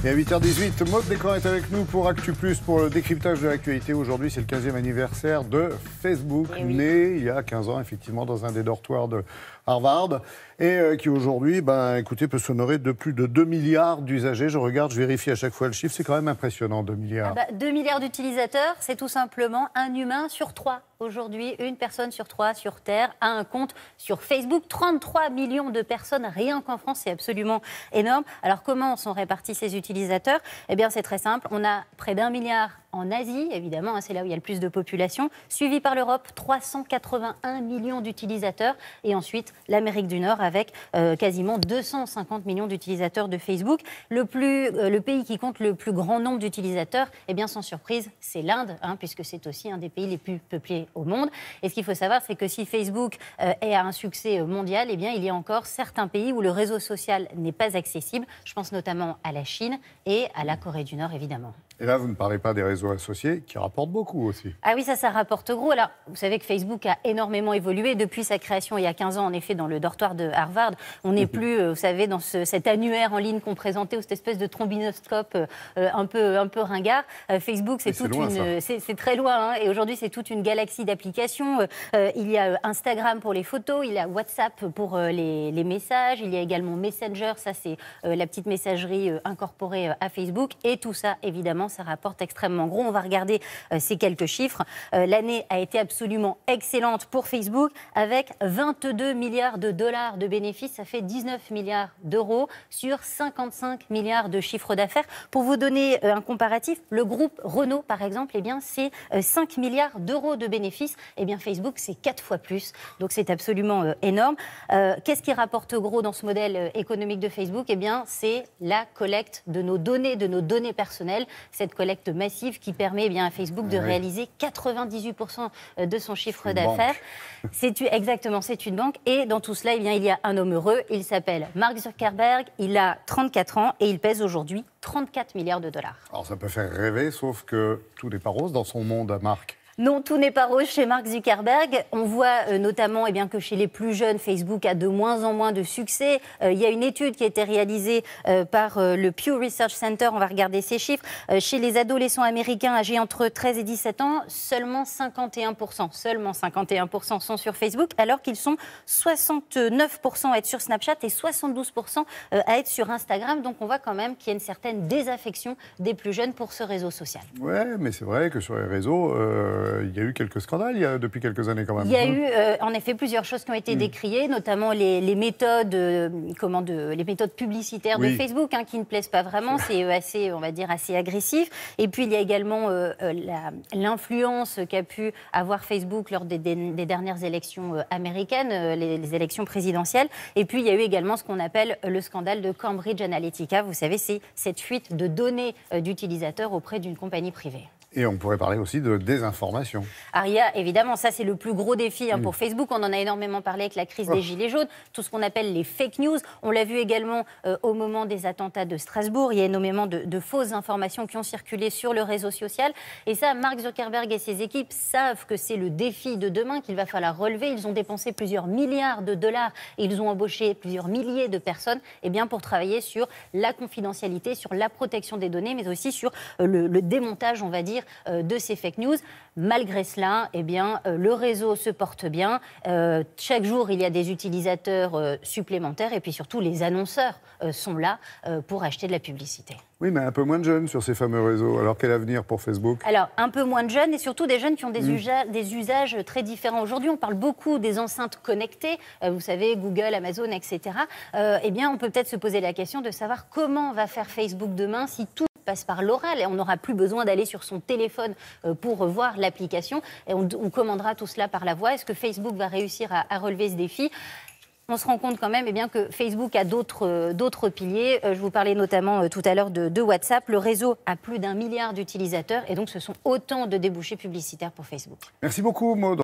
Et à 8h18, Maud Descamps est avec nous pour Actu Plus, pour le décryptage de l'actualité. Aujourd'hui, c'est le 15e anniversaire de Facebook, né il y a 15 ans, effectivement, dans un des dortoirs de Harvard, et qui aujourd'hui, écoutez, peut s'honorer de plus de 2 milliards d'usagers. Je regarde, je vérifie à chaque fois le chiffre, c'est quand même impressionnant, 2 milliards. 2 milliards d'utilisateurs, c'est tout simplement un humain sur 3. Aujourd'hui, une personne sur 3 sur Terre a un compte sur Facebook. 33 millions de personnes, rien qu'en France, c'est absolument énorme. Alors comment sont répartis ces utilisateurs ? Eh bien, c'est très simple. On a près d'1 milliard en Asie, évidemment, c'est là où il y a le plus de population, suivi par l'Europe, 381 millions d'utilisateurs, et ensuite l'Amérique du Nord avec quasiment 250 millions d'utilisateurs de Facebook. Le pays qui compte le plus grand nombre d'utilisateurs, eh bien, sans surprise, c'est l'Inde, puisque c'est aussi un des pays les plus peuplés au monde. Et ce qu'il faut savoir, c'est que si Facebook est à un succès mondial, eh bien, il y a encore certains pays où le réseau social n'est pas accessible. Je pense notamment à la Chine et à la Corée du Nord, évidemment. Et là, vous ne parlez pas des réseaux associés qui rapportent beaucoup aussi. Ah oui, ça rapporte gros. Alors, vous savez que Facebook a énormément évolué depuis sa création il y a 15 ans, en effet, dans le dortoir de Harvard. On n'est plus, vous savez, dans cet annuaire en ligne qu'on présentait, ou cette espèce de trombinoscope un peu ringard. Facebook, c'est très loin. Et aujourd'hui, c'est toute une galaxie d'applications. Il y a Instagram pour les photos, il y a WhatsApp pour les messages, il y a également Messenger, ça c'est la petite messagerie incorporée à Facebook. Et tout ça, évidemment, ça rapporte extrêmement gros. On va regarder ces quelques chiffres. L'année a été absolument excellente pour Facebook, avec 22 milliards de dollars de bénéfices. Ça fait 19 milliards d'euros sur 55 milliards de chiffre d'affaires. Pour vous donner un comparatif, le groupe Renault, par exemple, eh bien, c'est 5 milliards d'euros de bénéfices. Eh bien, Facebook, c'est 4 fois plus. Donc, c'est absolument énorme. Qu'est-ce qui rapporte gros dans ce modèle économique de Facebook ? Eh bien, c'est la collecte de nos données personnelles. Cette collecte massive qui permet à Facebook de réaliser 98% de son chiffre d'affaires. Exactement, c'est une banque. Et dans tout cela, il y a un homme heureux. Il s'appelle Mark Zuckerberg. Il a 34 ans et il pèse aujourd'hui 34 milliards de dollars. Alors ça peut faire rêver, sauf que tout n'est pas rose dans son monde, Marc. Non, tout n'est pas rose chez Mark Zuckerberg. On voit notamment que chez les plus jeunes, Facebook a de moins en moins de succès. Il y a une étude qui a été réalisée par le Pew Research Center. On va regarder ces chiffres. Chez les adolescents américains âgés entre 13 et 17 ans, seulement 51% sont sur Facebook, alors qu'ils sont 69% à être sur Snapchat et 72% à être sur Instagram. Donc on voit quand même qu'il y a une certaine désaffection des plus jeunes pour ce réseau social. Ouais, mais c'est vrai que sur les réseaux... il y a eu quelques scandales depuis quelques années quand même. Il y a eu en effet plusieurs choses qui ont été décriées, notamment les méthodes publicitaires de Facebook qui ne plaisent pas vraiment. C'est assez, on va dire, assez agressif. Et puis il y a également l'influence qu'a pu avoir Facebook lors des dernières élections américaines, les élections présidentielles. Et puis il y a eu également ce qu'on appelle le scandale de Cambridge Analytica. Vous savez, c'est cette fuite de données d'utilisateurs auprès d'une compagnie privée. Et on pourrait parler aussi de désinformation. Aria, évidemment, ça c'est le plus gros défi pour Facebook. On en a énormément parlé avec la crise des Gilets jaunes, tout ce qu'on appelle les fake news. On l'a vu également au moment des attentats de Strasbourg. Il y a énormément de fausses informations qui ont circulé sur le réseau social. Et ça, Mark Zuckerberg et ses équipes savent que c'est le défi de demain qu'il va falloir relever. Ils ont dépensé plusieurs milliards de dollars et ils ont embauché plusieurs milliers de personnes pour travailler sur la confidentialité, sur la protection des données, mais aussi sur le démontage, on va dire, de ces fake news. Malgré cela, le réseau se porte bien. Chaque jour, il y a des utilisateurs supplémentaires et puis surtout, les annonceurs sont là pour acheter de la publicité. Oui, mais un peu moins de jeunes sur ces fameux réseaux. Alors, quel avenir pour Facebook ? Alors, un peu moins de jeunes et surtout des jeunes qui ont des usages très différents. Aujourd'hui, on parle beaucoup des enceintes connectées, vous savez, Google, Amazon, etc. On peut peut-être se poser la question de savoir comment va faire Facebook demain si tout passe par l'oral et on n'aura plus besoin d'aller sur son téléphone pour voir l'application et on commandera tout cela par la voix. Est-ce que Facebook va réussir à relever ce défi ? On se rend compte quand même que Facebook a d'autres piliers. Je vous parlais notamment tout à l'heure de WhatsApp. Le réseau a plus d'1 milliard d'utilisateurs et donc ce sont autant de débouchés publicitaires pour Facebook. Merci beaucoup, Maud.